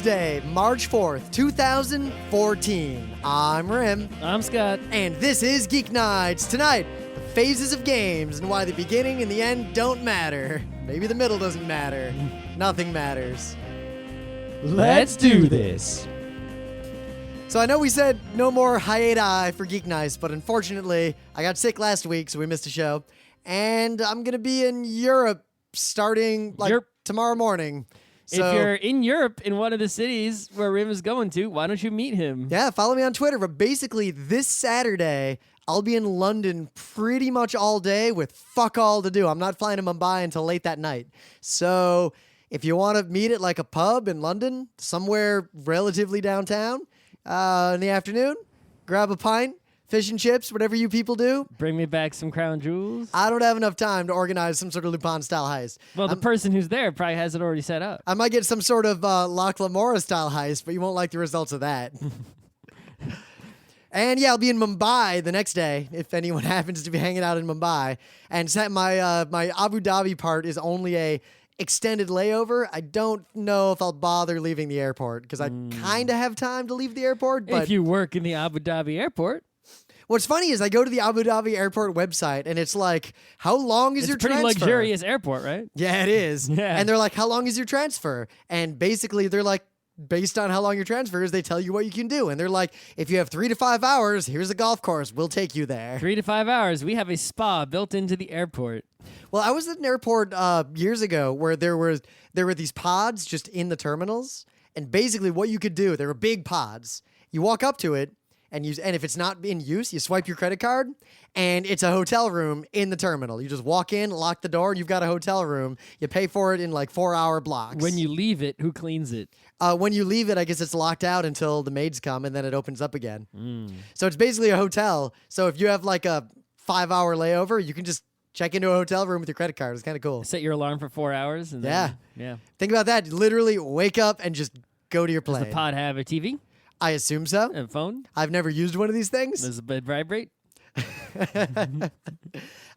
Tuesday, March 4th, 2014. I'm Rim. I'm Scott. And this is Geeknights. Tonight, the phases of games and why the beginning and the end don't matter. Maybe the middle doesn't matter. Nothing matters. Let's do this. So I know we said no more hiati for Geeknights, but unfortunately, I got sick last week, so we missed a show. And I'm going to be in Europe starting tomorrow morning. So, if you're in Europe, in one of the cities where Rim is going to, why don't you meet him? Yeah, follow me on Twitter. But basically, this Saturday, I'll be in London pretty much all day with fuck all to do. I'm not flying to Mumbai until late that night. So if you want to meet at like a pub in London, somewhere relatively downtown in the afternoon, grab a pint, fish and chips, whatever you people do. Bring me back some crown jewels. I don't have enough time to organize some sort of Lupin-style heist. Well, the person who's there probably has it already set up. I might get some sort of Loch Lamora-style heist, but you won't like the results of that. And yeah, I'll be in Mumbai the next day, if anyone happens to be hanging out in Mumbai. And my Abu Dhabi part is only a extended layover. I don't know if I'll bother leaving the airport, because I kind of have time to leave the airport. But if you work in the Abu Dhabi airport. What's funny is I go to the Abu Dhabi airport website, and it's like, how long is your transfer? It's a pretty luxurious airport, right? Yeah, it is. Yeah. And they're like, how long is your transfer? And basically, they're like, based on how long your transfer is, they tell you what you can do. And they're like, if you have 3 to 5 hours, here's a golf course. We'll take you there. 3 to 5 hours. We have a spa built into the airport. Well, I was at an airport years ago where there were these pods just in the terminals. And basically what you could do, there were big pods. You walk up to it, and if it's not in use, you swipe your credit card, and it's a hotel room in the terminal. You just walk in, lock the door, and you've got a hotel room. You pay for it in like 4-hour blocks. When you leave it, who cleans it? When you leave it, I guess it's locked out until the maids come, and then it opens up again. So it's basically a hotel. So if you have like a 5-hour layover, you can just check into a hotel room with your credit card. It's kind of cool. Set your alarm for 4 hours. And then, yeah. Think about that. Literally wake up and just go to your plane. Does the pod have a TV? I assume so. A phone? I've never used one of these things. Does the bed vibrate?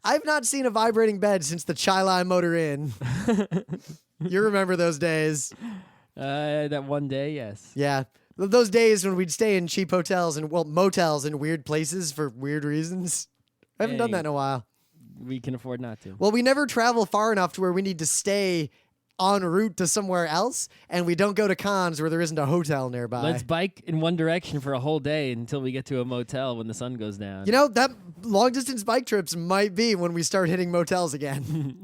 I've not seen a vibrating bed since the Chai Motor Inn. You remember those days? That one day, yes. Yeah. Those days when we'd stay in cheap hotels and, motels in weird places for weird reasons. I haven't done that in a while. We can afford not to. Well, we never travel far enough to where we need to stay en route to somewhere else, and we don't go to cons where there isn't a hotel nearby. Let's bike in one direction for a whole day until we get to a motel when the sun goes down. You know, that long-distance bike trips might be when we start hitting motels again.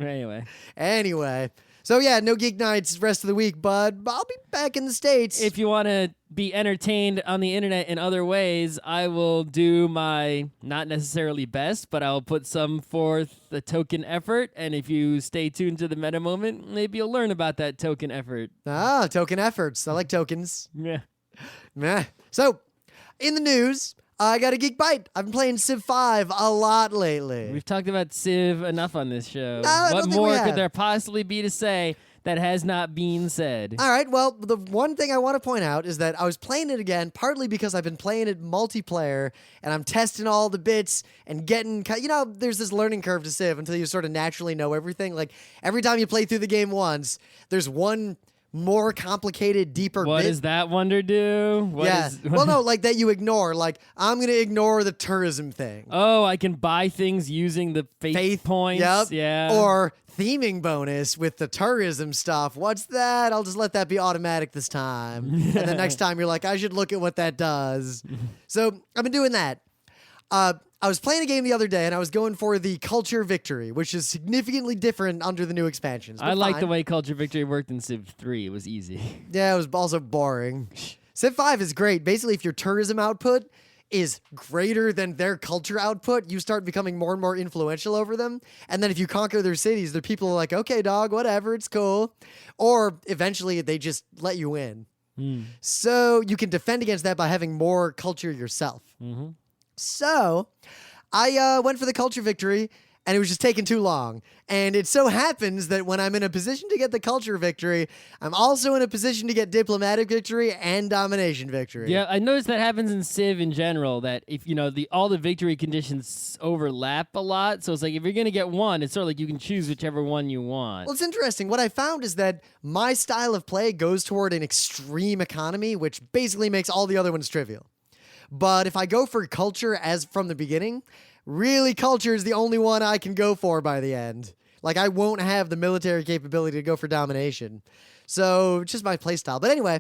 Anyway. So yeah, no Geek Nights rest of the week, bud. I'll be back in the States. If you want to be entertained on the internet in other ways, I will do my not necessarily best, but I'll put some forth a token effort. And if you stay tuned to the meta moment, maybe you'll learn about that token effort. Ah, token efforts. I like tokens. Yeah. Meh. So, in the news, I got a Geek Bite. I've been playing Civ V a lot lately. We've talked about Civ enough on this show. I don't what think we more have. could there possibly be to say that has not been said? All right, well, the one thing I want to point out is that I was playing it again, partly because I've been playing it multiplayer, and I'm testing all the bits and getting, there's this learning curve to Civ until you sort of naturally know everything. Like, every time you play through the game once, there's one more complicated, deeper bit. What does that wonder do? Well, no, like that you ignore. Like, I'm going to ignore the tourism thing. Oh, I can buy things using the faith points. Yep. Yeah. Or theming bonus with the tourism stuff. What's that? I'll just let that be automatic this time. And the next time you're like, I should look at what that does. So I've been doing that. I was playing a game the other day, and I was going for the Culture Victory, which is significantly different under the new expansions. I like the way Culture Victory worked in Civ 3. It was easy. Yeah, it was also boring. Civ 5 is great. Basically, if your tourism output is greater than their culture output, you start becoming more and more influential over them. And then if you conquer their cities, the people are like, okay, dog, whatever, it's cool. Or eventually they just let you in. So you can defend against that by having more culture yourself. So I went for the Culture Victory, and it was just taking too long. And it so happens that when I'm in a position to get the culture victory, I'm also in a position to get diplomatic victory and domination victory. Yeah, I noticed that happens in Civ in general, that if, all the victory conditions overlap a lot. So it's like if you're going to get one, it's sort of like you can choose whichever one you want. Well, it's interesting. What I found is that my style of play goes toward an extreme economy, which basically makes all the other ones trivial. But if I go for culture as from the beginning, really culture is the only one I can go for by the end. Like, I won't have the military capability to go for domination. So, it's just my play style. But anyway,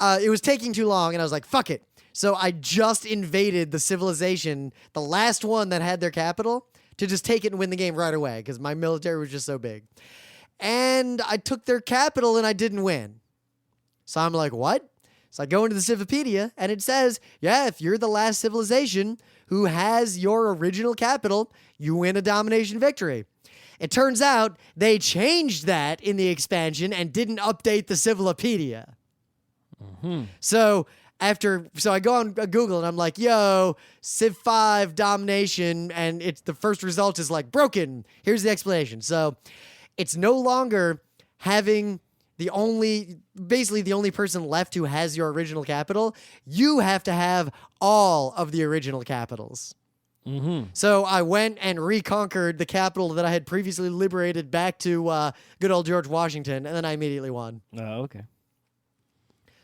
it was taking too long, and I was like, fuck it. So I just invaded the civilization, the last one that had their capital, to just take it and win the game right away, because my military was just so big. And I took their capital, and I didn't win. So I'm like, what? So I go into the Civilopedia, and it says, yeah, if you're the last civilization who has your original capital, you win a domination victory. It turns out they changed that in the expansion and didn't update the Civilopedia. Mm-hmm. So I go on Google and I'm like, yo, Civ 5 domination, and it's the first result is like broken. Here's the explanation. So it's no longer having the only person left who has your original capital. You have to have all of the original capitals. Mm-hmm. So I went and reconquered the capital that I had previously liberated back to good old George Washington, and then I immediately won. Oh, okay.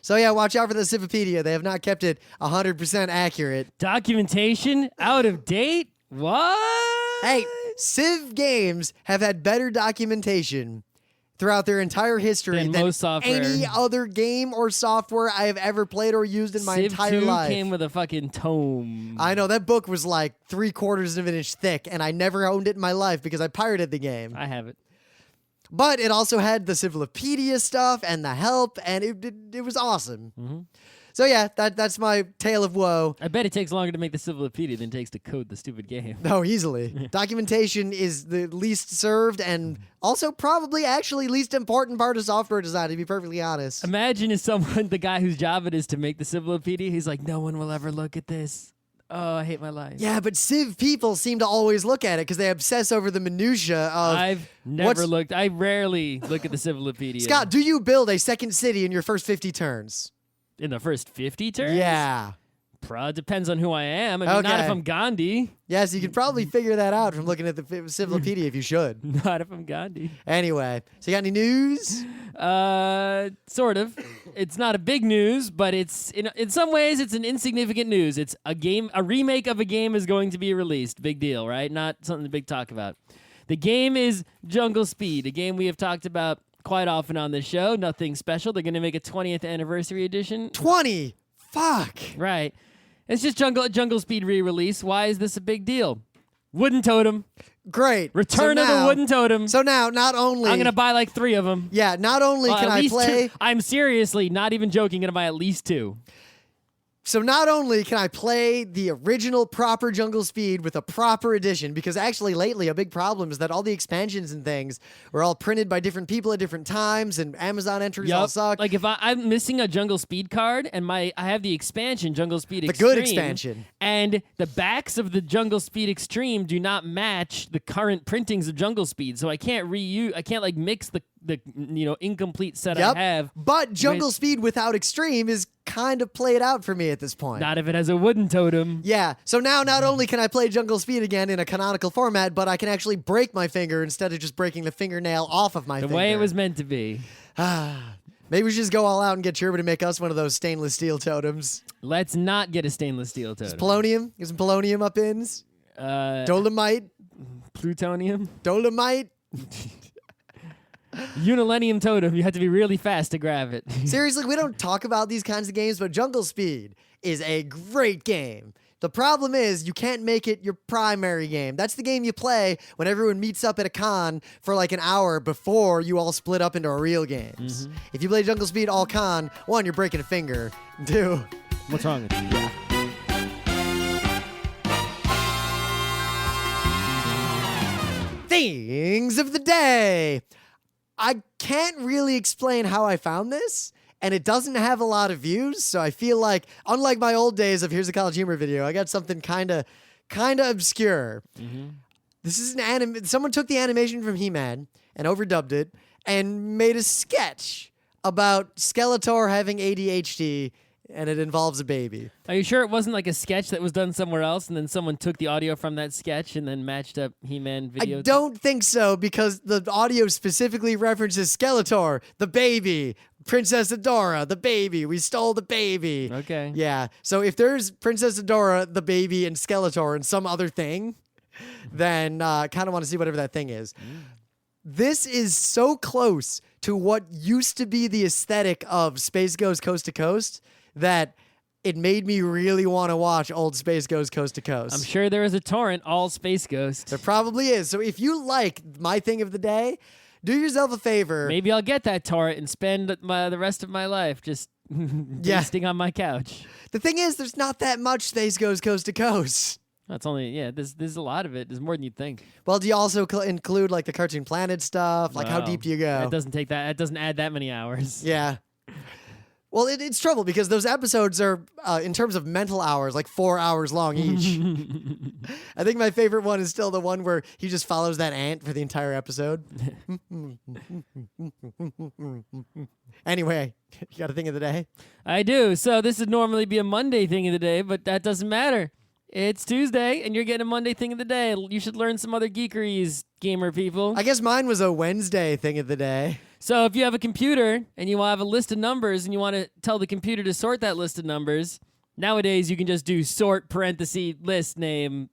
So yeah, watch out for the Civilopedia. They have not kept it 100% accurate. Documentation out of date? What? Hey, Civ games have had better documentation throughout their entire history Than than most software. any other game or software I have ever played or used in my Civ entire 2 life. came with a fucking tome. I know, that book was like 3/4 of an inch thick, and I never owned it in my life because I pirated the game. I have it. But it also had the Civilopedia stuff and the help, and it was awesome. Mm-hmm. So yeah, that's my tale of woe. I bet it takes longer to make the Civilopedia than it takes to code the stupid game. No, easily. Documentation is the least served and also probably actually least important part of software design, to be perfectly honest. Imagine if someone, the guy whose job it is to make the Civilopedia, he's like, no one will ever look at this. Oh, I hate my life. Yeah, but Civ people seem to always look at it because they obsess over the minutia of... I've never looked. I rarely look at the Civilopedia. Scott, do you build a second city in your first 50 turns? In the first 50 turns? Yeah. Depends on who I am. I mean, not Okay. if I'm Gandhi. Yes, you could probably figure that out from looking at the Civilopedia if you should. Not if I'm Gandhi. Anyway, so you got any news? Sort of. It's not a big news, but it's in some ways it's an insignificant news. It's a remake of a game is going to be released. Big deal, right? Not something to big talk about. The game is Jungle Speed, a game we have talked about quite often on this show. Nothing special. They're going to make a 20th anniversary edition. 20? Fuck. Right. It's just Jungle Speed re-release. Why is this a big deal? Wooden totem. Great. Return of the wooden totem. So now, not only... I'm going to buy like 3 of them. Yeah, not only can at I least play... 2. I'm seriously, not even joking, going to buy at least 2. So not only can I play the original proper Jungle Speed with a proper edition, because actually lately a big problem is that all the expansions and things were all printed by different people at different times, and Amazon entries all suck. Like if I'm missing a Jungle Speed card, and I have the expansion Jungle Speed Extreme, the good expansion, and the backs of the Jungle Speed Extreme do not match the current printings of Jungle Speed, so I can't like mix the incomplete set I have. But Jungle Speed without Extreme is kind of played out for me at this point. Not if it has a wooden totem. Yeah, so now not only can I play Jungle Speed again in a canonical format, but I can actually break my finger instead of just breaking the fingernail off of my finger. The way it was meant to be. Maybe we should just go all out and get Cherba to make us one of those stainless steel totems. Let's not get a stainless steel totem. Polonium? Get some polonium up ins? Dolomite? Plutonium? Dolomite? Unilenium totem. You have to be really fast to grab it. Seriously, we don't talk about these kinds of games, but Jungle Speed is a great game. The problem is you can't make it your primary game. That's the game you play when everyone meets up at a con for like an hour before you all split up into real games. Mm-hmm. If you play Jungle Speed all con, 1, you're breaking a finger. 2, what's wrong with you? Things of the day. I can't really explain how I found this, and it doesn't have a lot of views, so I feel like, unlike my old days of Here's a College Humor video, I got something kind of obscure. Mm-hmm. This is an anime. Someone took the animation from He-Man and overdubbed it and made a sketch about Skeletor having ADHD, and it involves a baby. Are you sure it wasn't like a sketch that was done somewhere else, and then someone took the audio from that sketch and then matched up He-Man videos? I don't think so, because the audio specifically references Skeletor, the baby, Princess Adora, the baby. We stole the baby. Okay. Yeah. So if there's Princess Adora, the baby, and Skeletor and some other thing, then kind of want to see whatever that thing is. This is so close to what used to be the aesthetic of Space Goes Coast to Coast that it made me really want to watch old Space Goes Coast to Coast. I'm sure there is a torrent, all Space Ghost. There probably is. So if you like my thing of the day, do yourself a favor. Maybe I'll get that torrent and spend the rest of my life just resting on my couch. The thing is, there's not that much Space Goes Coast to Coast. That's only, there's a lot of it. There's more than you'd think. Well, do you also include like the Cartoon Planet stuff? Like, how Wow. deep do you go? That doesn't take that. That doesn't add that many hours. Yeah. Well, it's trouble because those episodes are, in terms of mental hours, like 4 hours long each. I think my favorite one is still the one where he just follows that ant for the entire episode. Anyway, you got a thing of the day? I do. So this would normally be a Monday thing of the day, but that doesn't matter. It's Tuesday, and you're getting a Monday thing of the day. You should learn some other geekeries, gamer people. I guess mine was a Wednesday thing of the day. So if you have a computer and you have a list of numbers and you want to tell the computer to sort that list of numbers, nowadays you can just do sort parenthesis list name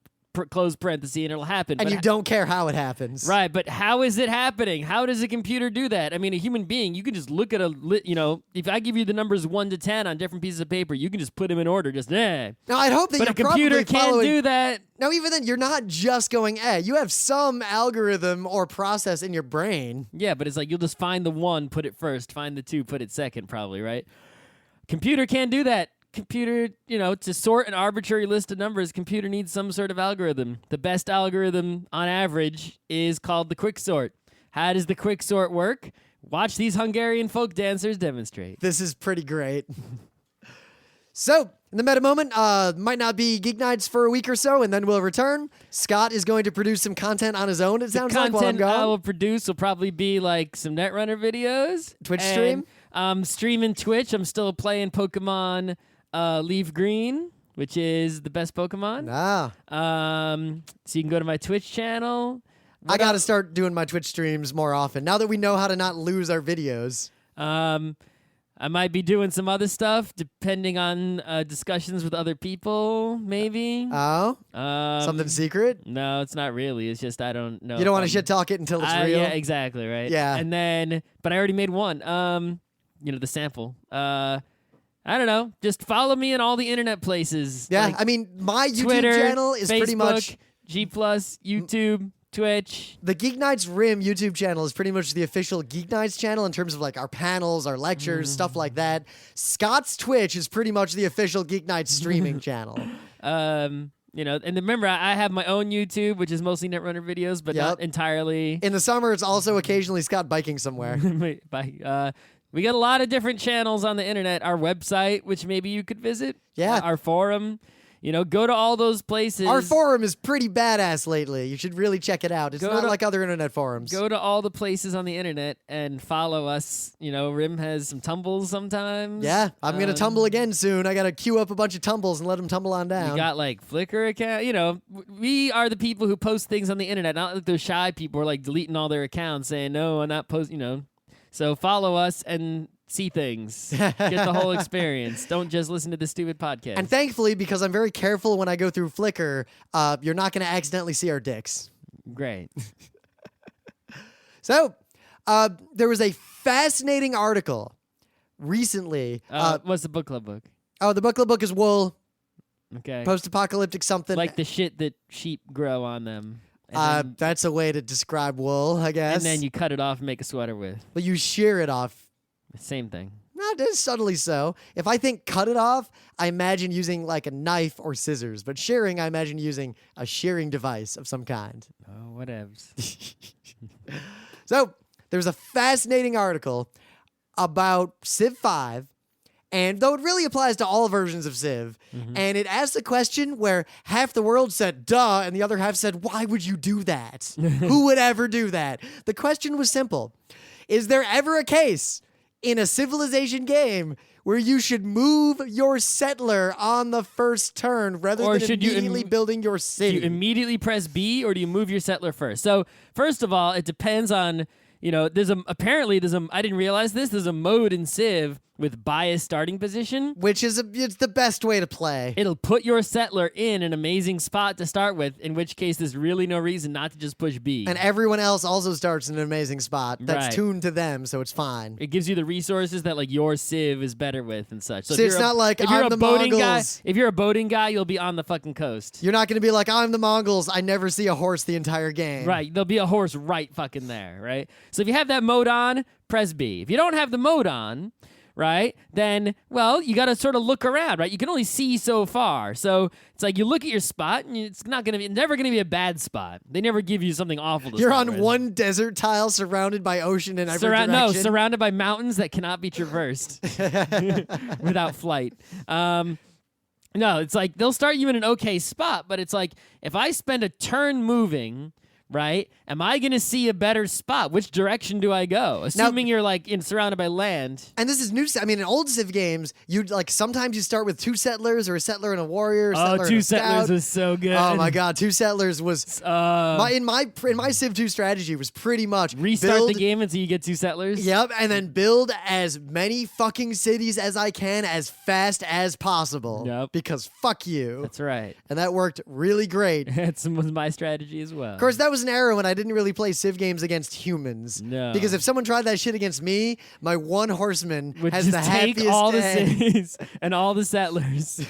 close parenthesis and it'll happen. And But you don't care how it happens. Right, but how is it happening? How does a computer do that? I mean, a human being, you can just look at if I give you the numbers 1 to 10 on different pieces of paper, you can just put them in order, just Now, I'd hope that But you're a computer probably can't following... do that. Now, even then, you're not just going, you have some algorithm or process in your brain. Yeah, but it's like you'll just find the 1, put it first, find the 2, put it second, probably, right? Computer can't do that. Computer, to sort an arbitrary list of numbers, computer needs some sort of algorithm. The best algorithm on average is called the quicksort. How does the quicksort work? Watch these Hungarian folk dancers demonstrate. This is pretty great. So, in the meta moment, might not be Geek Nights for a week or so, and then we'll return. Scott is going to produce some content on his own, it sounds like, while I'm Content I gone. will produce will probably be like some Netrunner videos. Twitch stream? Streaming Twitch. I'm still playing Pokemon Leaf Green, which is the best Pokemon. Ah. So you can go to my Twitch channel. I got to start doing my Twitch streams more often, now that we know how to not lose our videos. I might be doing some other stuff depending on discussions with other people, maybe. Oh? Something secret? No, it's not really. It's just I don't know. You don't want to shit talk it until it's real? Yeah, exactly, right? Yeah. And then, but I already made one. The sample. I don't know. Just follow me in all the internet places. Yeah, like I mean, my YouTube Twitter, channel is Facebook, pretty much... G+, YouTube, Twitch. The Geek Nights Rim YouTube channel is pretty much the official Geek Nights channel in terms of like our panels, our lectures, stuff like that. Scott's Twitch is pretty much the official Geek Nights streaming channel. And remember, I have my own YouTube, which is mostly Netrunner videos, but not entirely. In the summer, it's also occasionally Scott biking somewhere. We got a lot of different channels on the internet. Our website, which maybe you could visit. Yeah. Our forum. Go to all those places. Our forum is pretty badass lately. You should really check it out. It's not like other internet forums. Go to all the places on the internet and follow us. Rim has some tumbles sometimes. Yeah, I'm going to tumble again soon. I got to queue up a bunch of tumbles and let them tumble on down. You got like Flickr account. We are the people who post things on the internet. Not like those shy people who are like deleting all their accounts saying, no, I'm not posting, So follow us and see things. Get the whole experience. Don't just listen to the stupid podcast. And thankfully, because I'm very careful when I go through Flickr, you're not going to accidentally see our dicks. Great. So, there was a fascinating article recently. What's the book club book? Oh, the book club book is wool, Okay. post-apocalyptic something. Like the shit that sheep grow on them. And That's a way to describe wool, I guess. and then you cut it off and make a sweater with. But you shear it off. Same thing. Not as subtly so. If I think cut it off, I imagine using like a knife or scissors. But shearing, I imagine using a shearing device of some kind. Oh, whatevs. So, there's a fascinating article about Civ V And though it really applies to all versions of Civ, and it asked a question where half the world said, duh, and the other half said, why would you do that? Who would ever do that? The question was simple. Is there ever a case in a civilization game where you should move your settler on the first turn rather than immediately building your city? Do you immediately press B or do you move your settler first? So, first of all, it depends on, I didn't realize this, there's a mode in Civ with biased starting position. Which is it's the best way to play. It'll put your settler in an amazing spot to start with, in which case there's really no reason not to just push B. And everyone else also starts in an amazing spot that's tuned to them, so it's fine. It gives you the resources that like your Civ is better with and such. So it's not like if you're I'm the boating Mongols. If you're a boating guy, you'll be on the fucking coast. You're not going to be like, I'm the Mongols. I never see a horse the entire game. Right. There'll be a horse right fucking there, right? So if you have that mode on, press B. If you don't have the mode on, right, then, well, you got to sort of look around, right? You can only see so far. So it's like you look at your spot, and it's never going to be a bad spot. They never give you something awful to You're start on with. one desert tile surrounded by ocean in every direction. No, surrounded by mountains that cannot be traversed without flight. No, it's like they'll start you in an okay spot, but it's like if I spend a turn moving, right, am I going to see a better spot? Which direction do I go? Assuming you're like surrounded by land. And this is new. I mean, in old Civ games, you'd like sometimes you start with 2 settlers or a settler and a warrior. Oh, 2 settlers was so good. Oh my god, 2 settlers was in my Civ 2 strategy was pretty much restart the game until you get 2 settlers. Yep, and then build as many fucking cities as I can as fast as possible. Yep. Because fuck you. That's right. And that worked really great. That was my strategy as well. Of course, that was an era when I didn't really play Civ games against humans. No. Because if someone tried that shit against me, my one horseman would has just the take happiest all day. the cities and all the settlers.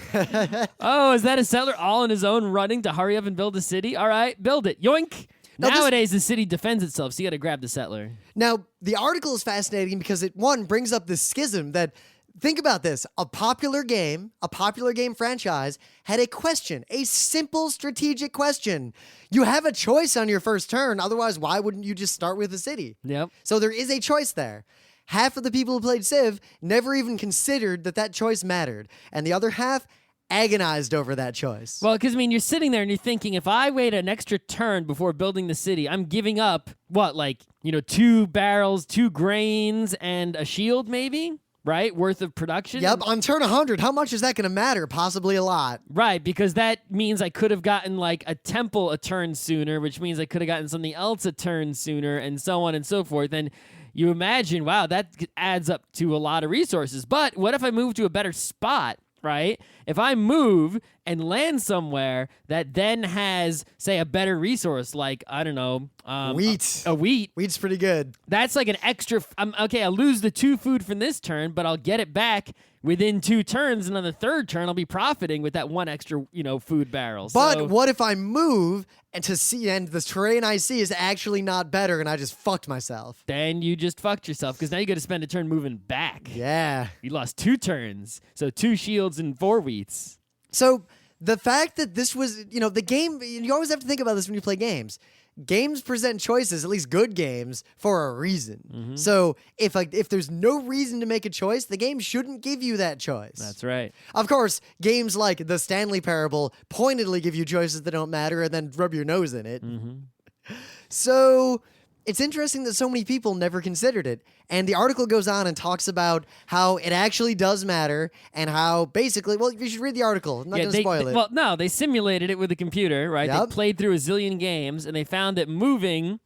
Oh, is that a settler all on his own running to hurry up and build a city? All right, build it. Yoink. Nowadays, the city defends itself, so you got to grab the settler. Now, the article is fascinating because it, one, brings up this schism that, think about this, a popular game franchise had a question, a simple strategic question. You have a choice on your first turn, otherwise why wouldn't you just start with a city? Yep. So there is a choice there. Half of the people who played Civ never even considered that choice mattered, and the other half agonized over that choice. Well, because, I mean, you're sitting there and you're thinking, if I wait an extra turn before building the city, I'm giving up, 2 barrels, 2 grains, and a shield, maybe? Right? Worth of production? Yep, on turn 100, how much is that going to matter? Possibly a lot. Right, because that means I could have gotten, like, a temple a turn sooner, which means I could have gotten something else a turn sooner, and so on and so forth. And you imagine, wow, that adds up to a lot of resources. But what if I move to a better spot? Right? If I move and land somewhere that then has, say, a better resource, like, I don't know, wheat. A wheat. Wheat's pretty good. That's like an extra. Okay, I'll lose the 2 food from this turn, but I'll get it back within 2 turns, and on the 3rd turn, I'll be profiting with that 1 extra, food barrel. But what if I move and the terrain I see is actually not better, and I just fucked myself? Then you just fucked yourself, because now you got to spend a turn moving back. Yeah. You lost 2 turns, so 2 shields and 4 wheats. So the fact that this was, the game, you always have to think about this when you play games. Games present choices, at least good games, for a reason. Mm-hmm. So if there's no reason to make a choice, the game shouldn't give you that choice. That's right. Of course, games like The Stanley Parable pointedly give you choices that don't matter and then rub your nose in it. Mm-hmm. So it's interesting that so many people never considered it. And the article goes on and talks about how it actually does matter and how basically, well, you should read the article. I'm not going to spoil it. Well, no, they simulated it with a computer, right? Yep. They played through a zillion games, and they found that moving...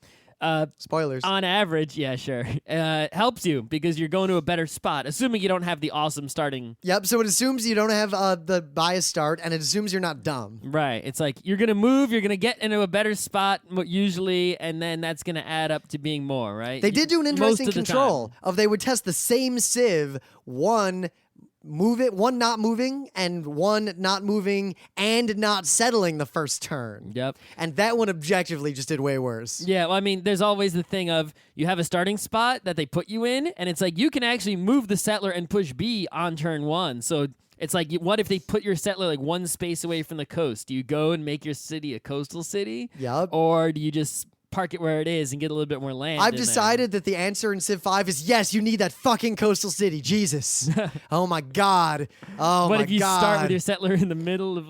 Spoilers. On average, yeah, sure. Helps you because you're going to a better spot, assuming you don't have the awesome starting. Yep, so it assumes you don't have the bias start, and it assumes you're not dumb. Right. It's like you're going to move, you're going to get into a better spot usually, and then that's going to add up to being more, right? They did do an interesting control of they would test the same Civ, one not moving and one not moving and not settling the first turn. Yep. And that one objectively just did way worse. Yeah, well, I mean, there's always the thing of you have a starting spot that they put you in, and it's like you can actually move the settler and push B on turn 1. So it's like, what if they put your settler like 1 space away from the coast? Do you go and make your city a coastal city? Yep. Or do you just park it where it is and get a little bit more land. I've in there. decided that the answer in Civ 5 is yes, you need that fucking coastal city. Jesus. Oh my God. Oh my God. What if you start with your settler in the middle of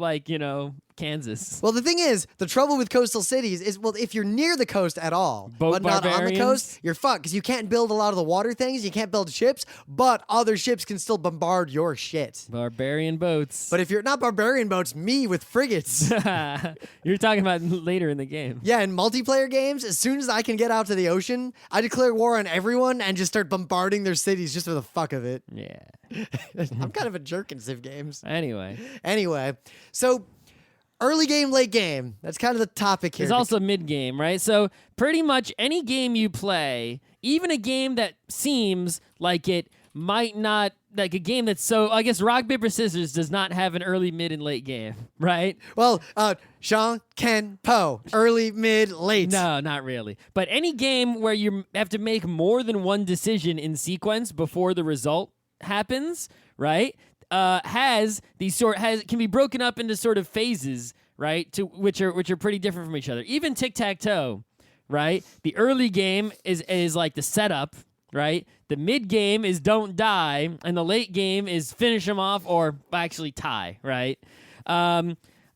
Kansas? Well, the thing is, the trouble with coastal cities is, well, if you're near the coast at all, but not on the coast, you're fucked because you can't build a lot of the water things. You can't build ships, but other ships can still bombard your shit. Barbarian boats. But if you're not barbarian boats, me with frigates. You're talking about later in the game. Yeah, in multiplayer games, as soon as I can get out to the ocean, I declare war on everyone and just start bombarding their cities just for the fuck of it. Yeah. I'm kind of a jerk in Civ games. Anyway, so early game, late game. That's kind of the topic here. There's also mid game, right? So pretty much any game you play, even a game that seems like it might not, like a game that's so, I guess rock, paper, scissors does not have an early, mid, and late game, right? Well, Sean, Ken, Po, early, mid, late. No, not really. But any game where you have to make more than one decision in sequence before the result happens, right? Can be broken up into sort of phases, right? To which are pretty different from each other. Even tic-tac-toe, right? The early game is like the setup, right? The mid game is don't die, and the late game is finish them off or actually tie, right?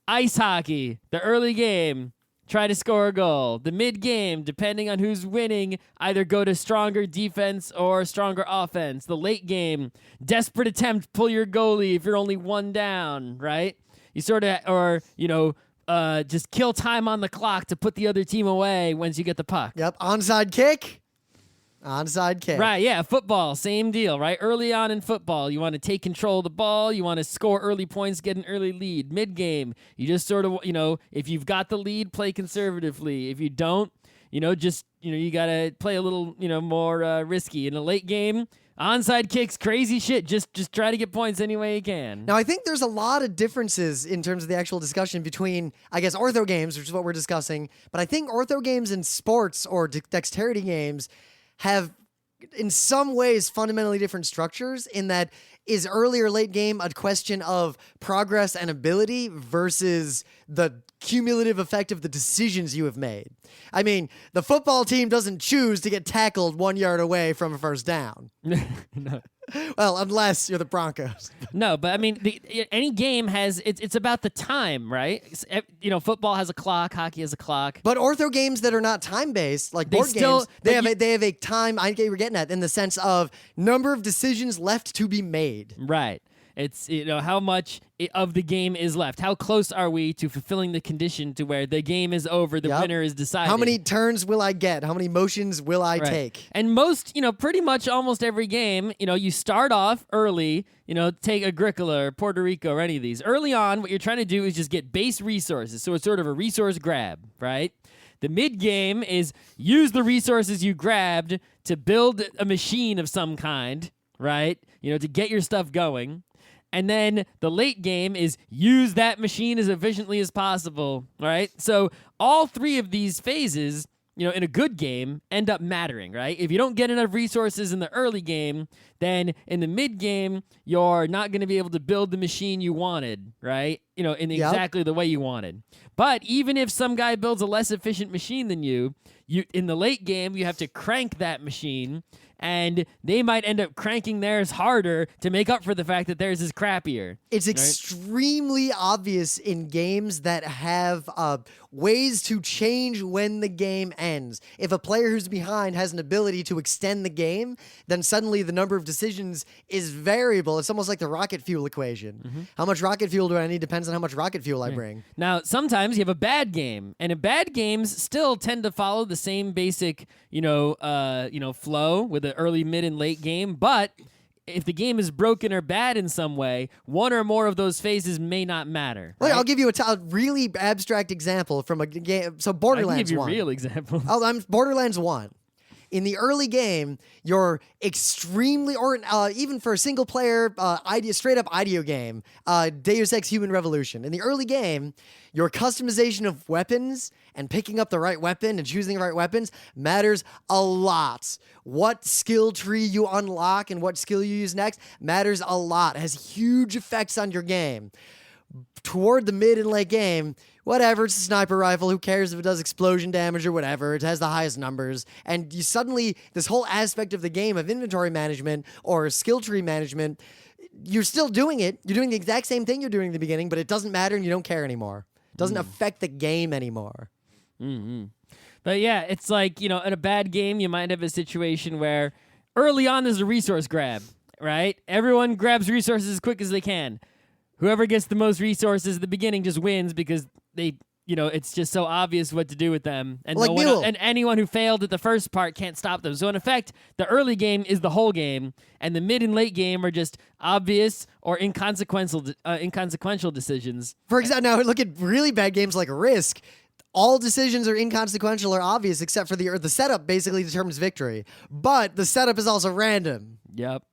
Ice hockey, the early game, try to score a goal. The mid game, depending on who's winning, either go to stronger defense or stronger offense. The late game, desperate attempt, pull your goalie if you're only one down, right? You sort of, or, just kill time on the clock to put the other team away once you get the puck. Yep, onside kick. Onside kick. Right, yeah, football, same deal, right? Early on in football, you want to take control of the ball, you want to score early points, get an early lead. Mid-game, you just sort of, if you've got the lead, play conservatively. If you don't, you got to play a little, more risky. In the late game, onside kicks, crazy shit. Just try to get points any way you can. Now, I think there's a lot of differences in terms of the actual discussion between, I guess, ortho games, which is what we're discussing, but I think ortho games and sports or dexterity games have in some ways fundamentally different structures in that is early or late game a question of progress and ability versus the cumulative effect of the decisions you have made. I mean, the football team doesn't choose to get tackled 1 yard away from a first down. No. Well, unless you're the Broncos. No, but I mean, any game has it's about the time, right? Football has a clock, hockey has a clock. But ortho games that are not time based, like board games, they have a time. I get what you're getting at in the sense of number of decisions left to be made. Right. It's how much of the game is left. How close are we to fulfilling the condition to where the game is over, the winner is decided? How many turns will I get? How many motions will I take? And most, pretty much almost every game, you start off early, take Agricola or Puerto Rico or any of these. Early on, what you're trying to do is just get base resources. So it's sort of a resource grab, right? The mid game is use the resources you grabbed to build a machine of some kind, right? To get your stuff going. And then the late game is use that machine as efficiently as possible, right? So all three of these phases, in a good game, end up mattering, right? If you don't get enough resources in the early game, then in the mid game, you're not going to be able to build the machine you wanted, right? In exactly the way you wanted. But even if some guy builds a less efficient machine than you in the late game, you have to crank that machine, and they might end up cranking theirs harder to make up for the fact that theirs is crappier. It's extremely obvious in games that have ways to change when the game ends. If a player who's behind has an ability to extend the game, then suddenly the number of decisions is variable. It's almost like the rocket fuel equation. Mm-hmm. How much rocket fuel do I need depends on how much rocket fuel I bring. Now, sometimes you have a bad game, and bad games still tend to follow the same basic, flow with the early, mid, and late game, but if the game is broken or bad in some way, one or more of those phases may not matter. Well, right? I'll give you a really abstract example from a game. So Borderlands 1. I can give you real examples. Borderlands 1. In the early game, you're extremely, or even for a single player, straight up IDEO game, Deus Ex Human Revolution. In the early game, your customization of weapons and picking up the right weapon and choosing the right weapons matters a lot. What skill tree you unlock and what skill you use next matters a lot. It has huge effects on your game. Toward the mid and late game, whatever, it's a sniper rifle. Who cares if it does explosion damage or whatever? It has the highest numbers. And you suddenly, this whole aspect of the game of inventory management or skill tree management, you're still doing it. You're doing the exact same thing you're doing in the beginning, but it doesn't matter and you don't care anymore. It doesn't affect the game anymore. Mm-hmm. But yeah, it's like, in a bad game, you might have a situation where early on there's a resource grab, right? Everyone grabs resources as quick as they can. Whoever gets the most resources at the beginning just wins because they, it's just so obvious what to do with them. And, like Mule. And anyone who failed at the first part can't stop them. So in effect, the early game is the whole game, and the mid and late game are just obvious or inconsequential decisions. For example, now look at really bad games like Risk. All decisions are inconsequential or obvious except for the setup basically determines victory. But the setup is also random. Yep.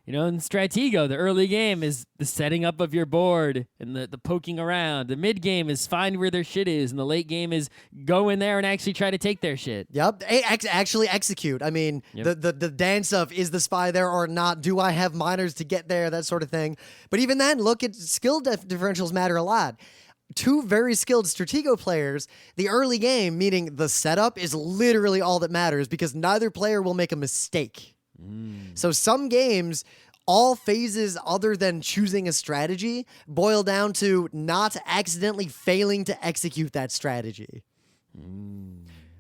In Stratego, the early game is the setting up of your board and the poking around. The mid game is find where their shit is, and the late game is go in there and actually try to take their shit. Yep. Actually execute. I mean, the dance of is the spy there or not? Do I have miners to get there? That sort of thing. But even then, look at skill differentials matter a lot. Two very skilled Stratego players, the early game, meaning the setup, is literally all that matters because neither player will make a mistake. So some games, all phases other than choosing a strategy boil down to not accidentally failing to execute that strategy.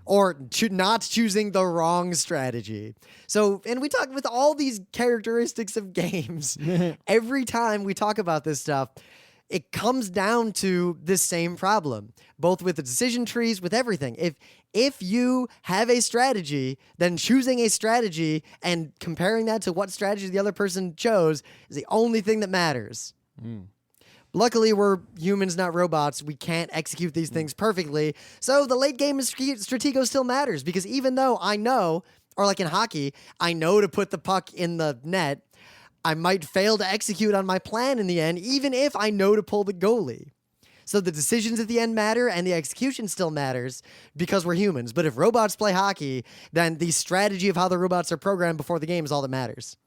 Or not choosing the wrong strategy. So, and we talk with all these characteristics of games. Every time we talk about this stuff, it comes down to this same problem, both with the decision trees, with everything. If you have a strategy, then choosing a strategy and comparing that to what strategy the other person chose is the only thing that matters. Luckily, we're humans, not robots. We can't execute these things perfectly. So the late game Stratego still matters because even though I know, or like in hockey, I know to put the puck in the net, I might fail to execute on my plan in the end, even if I know to pull the goalie. So the decisions at the end matter, and the execution still matters because we're humans. But if robots play hockey, then the strategy of how the robots are programmed before the game is all that matters.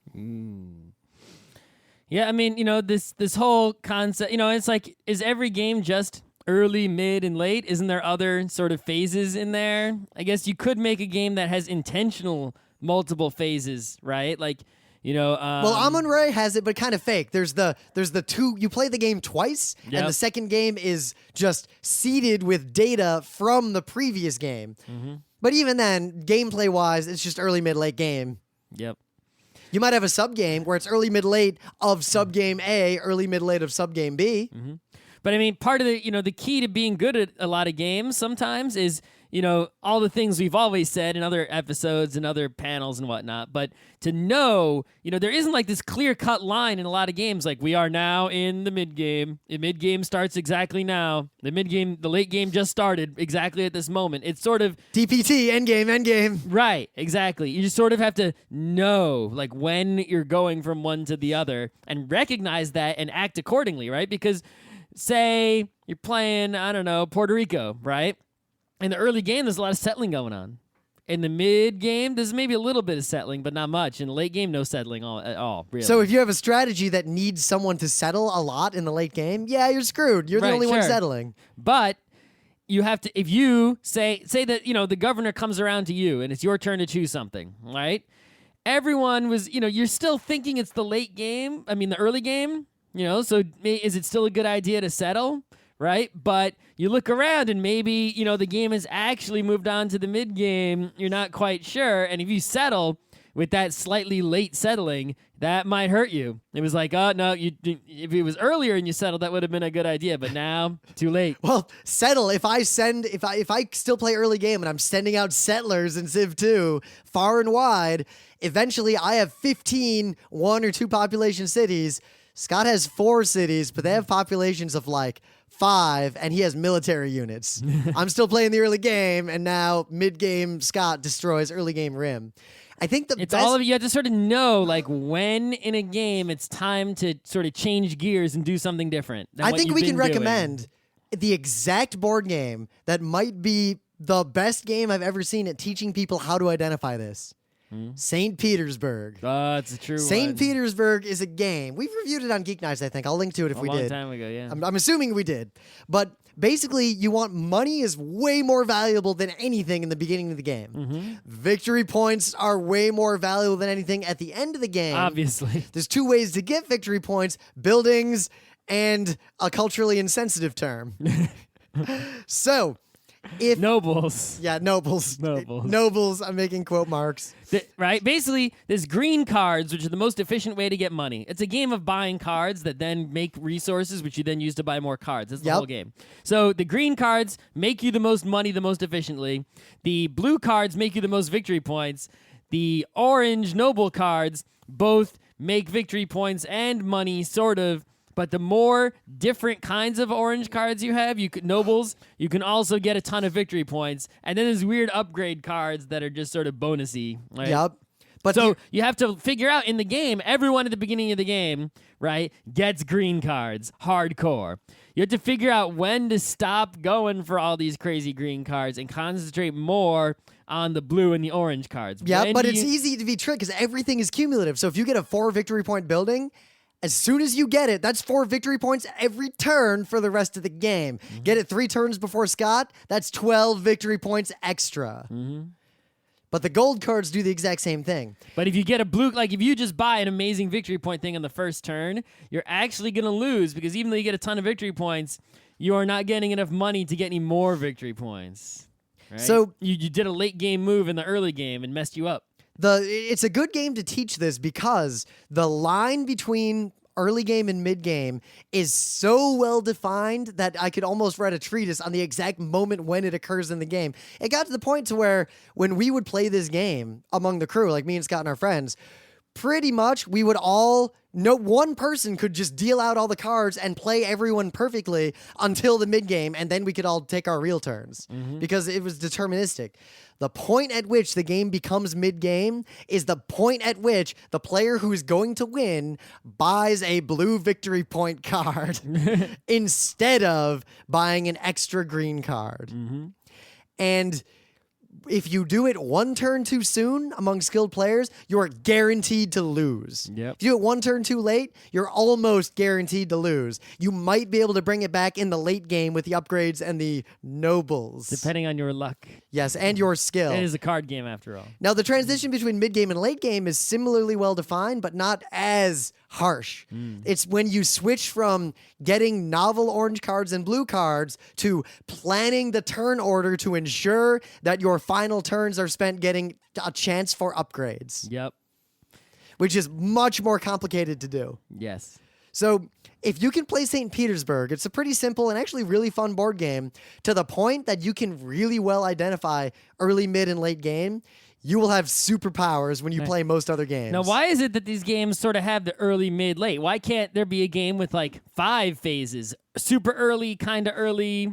Yeah, I mean, this whole concept, it's like, is every game just early, mid, and late? Isn't there other sort of phases in there? I guess you could make a game that has intentional multiple phases, right? Like, well, Amun-Re has it, but kind of fake. There's the two. You play the game twice, and the second game is just seeded with data from the previous game. But even then, gameplay wise, it's just early, mid, late game. Yep. You might have a sub game where it's early, mid, late of sub game A, early, mid, late of sub game B. But I mean, part of the key to being good at a lot of games sometimes is all the things we've always said in other episodes and other panels and whatnot, but to know, there isn't like this clear-cut line in a lot of games, like we are now in the mid-game. The mid-game starts exactly now. The late game just started exactly at this moment. It's sort of... DPT, endgame. Right, exactly. You just sort of have to know, like, when you're going from one to the other and recognize that and act accordingly, right? Because, say, you're playing, I don't know, Puerto Rico, right? In the early game, there's a lot of settling going on. In the mid game, there's maybe a little bit of settling, but not much. In the late game, no settling at all, really. So if you have a strategy that needs someone to settle a lot in the late game, yeah, you're screwed. You're the only one settling. But you have to, if you say that, the governor comes around to you and it's your turn to choose something, right? Everyone was, you're still thinking it's the late game. I mean, the early game, so is it still a good idea to settle? Right? But you look around and maybe, the game has actually moved on to the mid game. You're not quite sure. And if you settle with that slightly late settling, that might hurt you. It was like, oh, no, if it was earlier and you settled, that would have been a good idea. But now, too late. Well, settle. If I still play early game and I'm sending out settlers in Civ 2 far and wide, eventually I have 15 1 or 2 population cities. Scott has 4 cities, but they have populations of like 5, and he has military units. I'm still playing the early game, and now mid-game Scott destroys early game Rim. I think it's all of you have to sort of know, like, when in a game it's time to sort of change gears and do something different. I think we can recommend the exact board game that might be the best game I've ever seen at teaching people how to identify this. St. Petersburg. Oh, it's a true St. one. Petersburg is a game. We've reviewed it on Geeknights, I think. I'll link to it if we A long did. time ago, yeah. I'm assuming we did. But basically, you want money is way more valuable than anything in the beginning of the game. Victory points are way more valuable than anything at the end of the game. Obviously. There's two ways to get victory points: buildings and a culturally insensitive term. So, if Nobles. yeah, nobles. Nobles. Nobles, I'm making quote marks. Right? Basically, there's green cards, which are the most efficient way to get money. It's a game of buying cards that then make resources, which you then use to buy more cards. That's the whole game. So the green cards make you the most money the most efficiently. The blue cards make you the most victory points. The orange noble cards both make victory points and money, sort of. But the more different kinds of orange cards you have, nobles, you can also get a ton of victory points. And then there's weird upgrade cards that are just sort of bonusy. Right? Yep. But So you have to figure out in the game, everyone at the beginning of the game, right, gets green cards, hardcore. You have to figure out when to stop going for all these crazy green cards and concentrate more on the blue and the orange cards. yeah, When but do it's you- easy to be tricked because everything is cumulative. So if you get a 4 victory point building, as soon as you get it, that's 4 victory points every turn for the rest of the game. Get it 3 turns before Scott, that's 12 victory points extra. But the gold cards do the exact same thing. But if you get a blue, like if you just buy an amazing victory point thing on the first turn, you're actually going to lose because even though you get a ton of victory points, you are not getting enough money to get any more victory points. Right? So- you did a late game move in the early game and messed you up. It's a good game to teach this because the line between early game and mid game is so well defined that I could almost write a treatise on the exact moment when it occurs in the game. It got to the point to where when we would play this game among the crew, like me and Scott and our friends, pretty much we would all one person could just deal out all the cards and play everyone perfectly until the mid game, and then we could all take our real turns because it was deterministic. The point at which the game becomes mid-game is the point at which the player who is going to win buys a blue victory point card instead of buying an extra green card. And if you do it 1 turn too soon among skilled players, you're guaranteed to lose. Yep. If you do it 1 turn too late, you're almost guaranteed to lose. You might be able to bring it back in the late game with the upgrades and the nobles. Depending on your luck. Yes, and your skill. It is a card game after all. Now, the transition between mid-game and late game is similarly well-defined, but not as harsh. It's when you switch from getting novel orange cards and blue cards to planning the turn order to ensure that your final turns are spent getting a chance for upgrades, Yep. which is much more complicated to do. Yes. So if you can play St. Petersburg, it's a pretty simple and actually really fun board game to the point that you can really well identify early, mid, and late game. You will have superpowers when you play most other games. Now, why is it that these games sort of have the early, mid, late? Why can't there be a game with like 5 phases? Super early,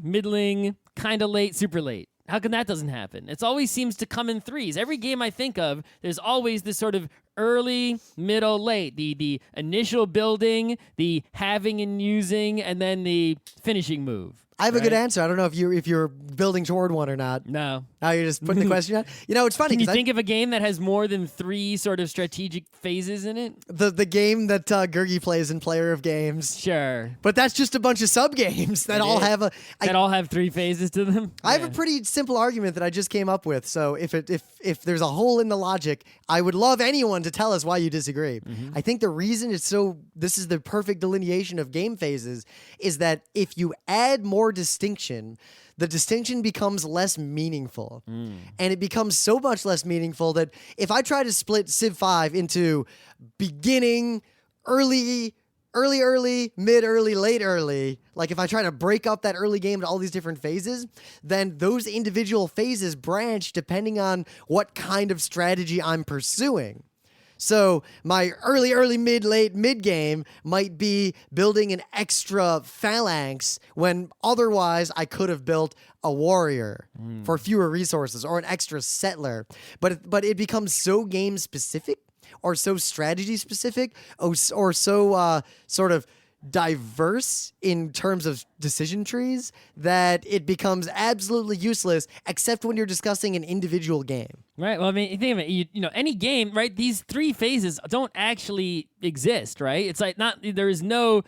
middling, kind of late, super late. How come that doesn't happen? It always seems to come in 3s. Every game I think of, there's always this sort of early, middle, late. The initial building, the having and using, and then the finishing move. I have a good answer. I don't know if you're building toward one or not. No. Now you're just putting the question out. You know, it's funny Can you 'cause think of a game that has more than 3 sort of strategic phases in it? the game that Gergie plays in Player of Games. Sure. But that's just a bunch of sub games that all is. have That all have 3 phases to them? I have a pretty simple argument that I just came up with. So if there's a hole in the logic, I would love anyone to tell us why you disagree. I think the reason this is the perfect delineation of game phases is that if you add more distinction, the distinction becomes less meaningful. And it becomes so much less meaningful that if I try to split Civ V into beginning, early, mid early, late early, like if I try to break up that early game to all these different phases, then those individual phases branch depending on what kind of strategy I'm pursuing. So my early, mid, late, mid game might be building an extra phalanx when otherwise I could have built a warrior for fewer resources or an extra settler. But it becomes so game specific or so strategy specific or so sort of diverse in terms of decision trees that it becomes absolutely useless except when you're discussing an individual game. Right. Well, I mean, think of it. You know, any game, right? These three phases don't actually exist, right? It's like there is no,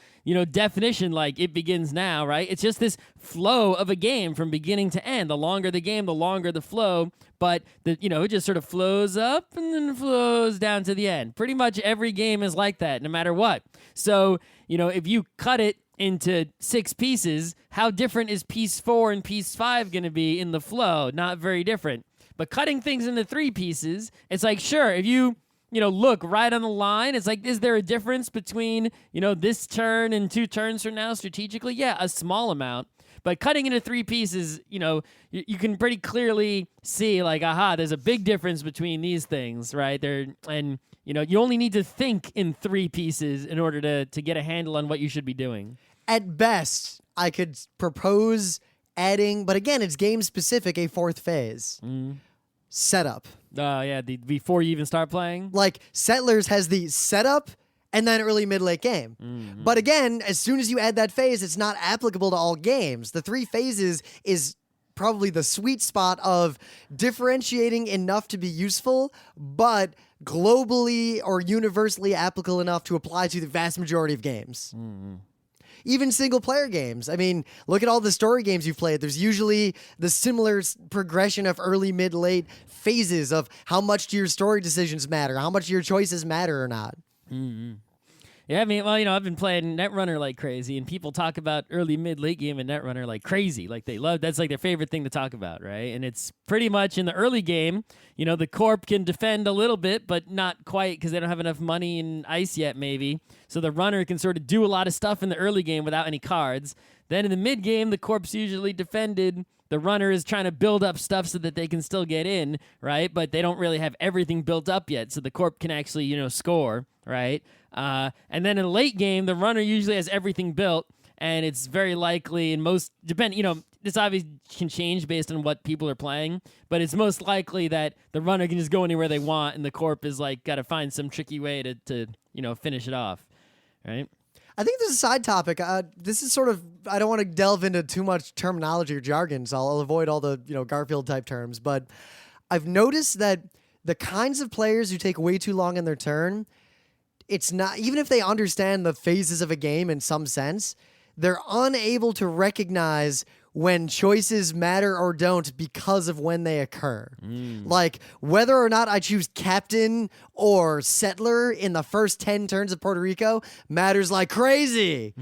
definition like it begins now, right? It's just this flow of a game from beginning to end. The longer the game, the longer the flow. But it just sort of flows up and then flows down to the end. Pretty much every game is like that, no matter what. So, if you cut it into 6 pieces, how different is piece 4 and piece 5 going to be in the flow? Not very different. But cutting things into 3 pieces, it's like, sure, if you, look right on the line, it's like, is there a difference between, this turn and 2 turns from now strategically? Yeah, a small amount. But cutting into 3 pieces, you can pretty clearly see, like, aha, there's a big difference between these things, right? And you only need to think in 3 pieces in order to get a handle on what you should be doing. At best, I could propose adding, but again, it's game specific, a 4th phase. Setup. Yeah, before you even start playing? Like, Settlers has the setup and then early mid-late game. But again, as soon as you add that phase, it's not applicable to all games. The 3 phases is probably the sweet spot of differentiating enough to be useful, but globally or universally applicable enough to apply to the vast majority of games. Even single-player games. I mean, look at all the story games you've played. There's usually the similar progression of early, mid, late phases of how much do your story decisions matter, how much do your choices matter or not. Yeah, I mean, well, I've been playing Netrunner like crazy, and people talk about early, mid, late game in Netrunner like crazy. Like, that's like their favorite thing to talk about, right? And it's pretty much in the early game, the Corp can defend a little bit, but not quite because they don't have enough money in ice yet, maybe. So the runner can sort of do a lot of stuff in the early game without any cards. Then in the mid game, the Corp's usually defended. The runner is trying to build up stuff so that they can still get in, right? But they don't really have everything built up yet, so the Corp can actually, score, right? And then in the late game, the runner usually has everything built, and it's very likely, and this obviously can change based on what people are playing, but it's most likely that the runner can just go anywhere they want, and the Corp is like got to find some tricky way to finish it off, right? I think there's a side topic. This is sort of, I don't want to delve into too much terminology or jargon, so I'll avoid all the Garfield type terms, but I've noticed that the kinds of players who take way too long in their turn, it's not, even if they understand the phases of a game in some sense, they're unable to recognize when choices matter or don't because of when they occur. Like, whether or not I choose captain or settler in the first 10 turns of Puerto Rico matters like crazy.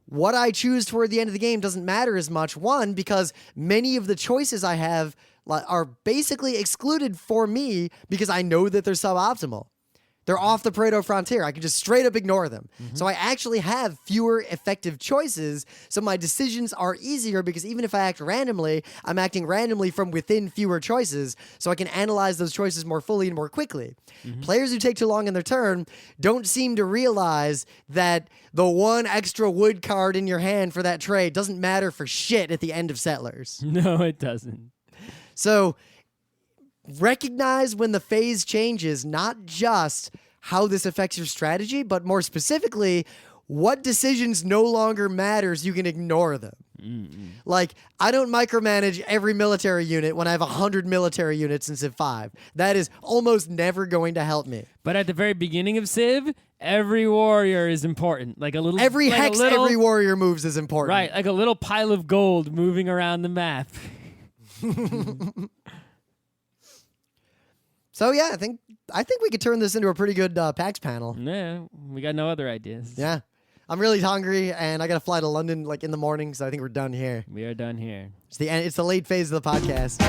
What I choose toward the end of the game doesn't matter as much. One, because many of the choices I have are basically excluded for me because I know that they're suboptimal. They're off the Pareto frontier. I can just straight up ignore them. So I actually have fewer effective choices, so my decisions are easier because even if I act randomly, I'm acting randomly from within fewer choices, so I can analyze those choices more fully and more quickly. Players who take too long in their turn don't seem to realize that the one extra wood card in your hand for that trade doesn't matter for shit at the end of Settlers. No, it doesn't. So recognize when the phase changes, not just how this affects your strategy, but more specifically, what decisions no longer matters, you can ignore them. Like, I don't micromanage every military unit when I have 100 military units in Civ V. That is almost never going to help me. But at the very beginning of Civ, every warrior is important. Like a little every like hex, every warrior moves is important. Right, like a little pile of gold moving around the map. So yeah, I think we could turn this into a pretty good PAX panel. Yeah, we got no other ideas. Yeah. I'm really hungry, and I got to fly to London like in the morning, so I think we're done here. We are done here. It's the end. It's the late phase of the podcast.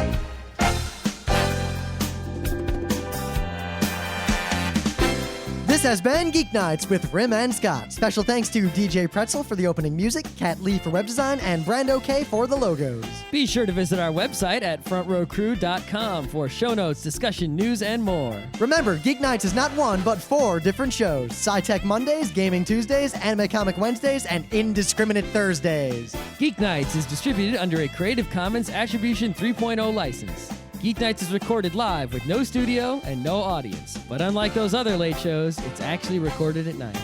This has been Geeknights with Rim and Scott. Special thanks to DJ Pretzel for the opening music, Kat Lee for web design, and Brando K for the logos. Be sure to visit our website at frontrowcrew.com for show notes, discussion, news, and more. Remember, Geeknights is not 1, but 4 different shows. Sci-Tech Mondays, Gaming Tuesdays, Anime Comic Wednesdays, and Indiscriminate Thursdays. Geeknights is distributed under a Creative Commons Attribution 3.0 license. Geeknights is recorded live with no studio and no audience. But unlike those other late shows, it's actually recorded at night.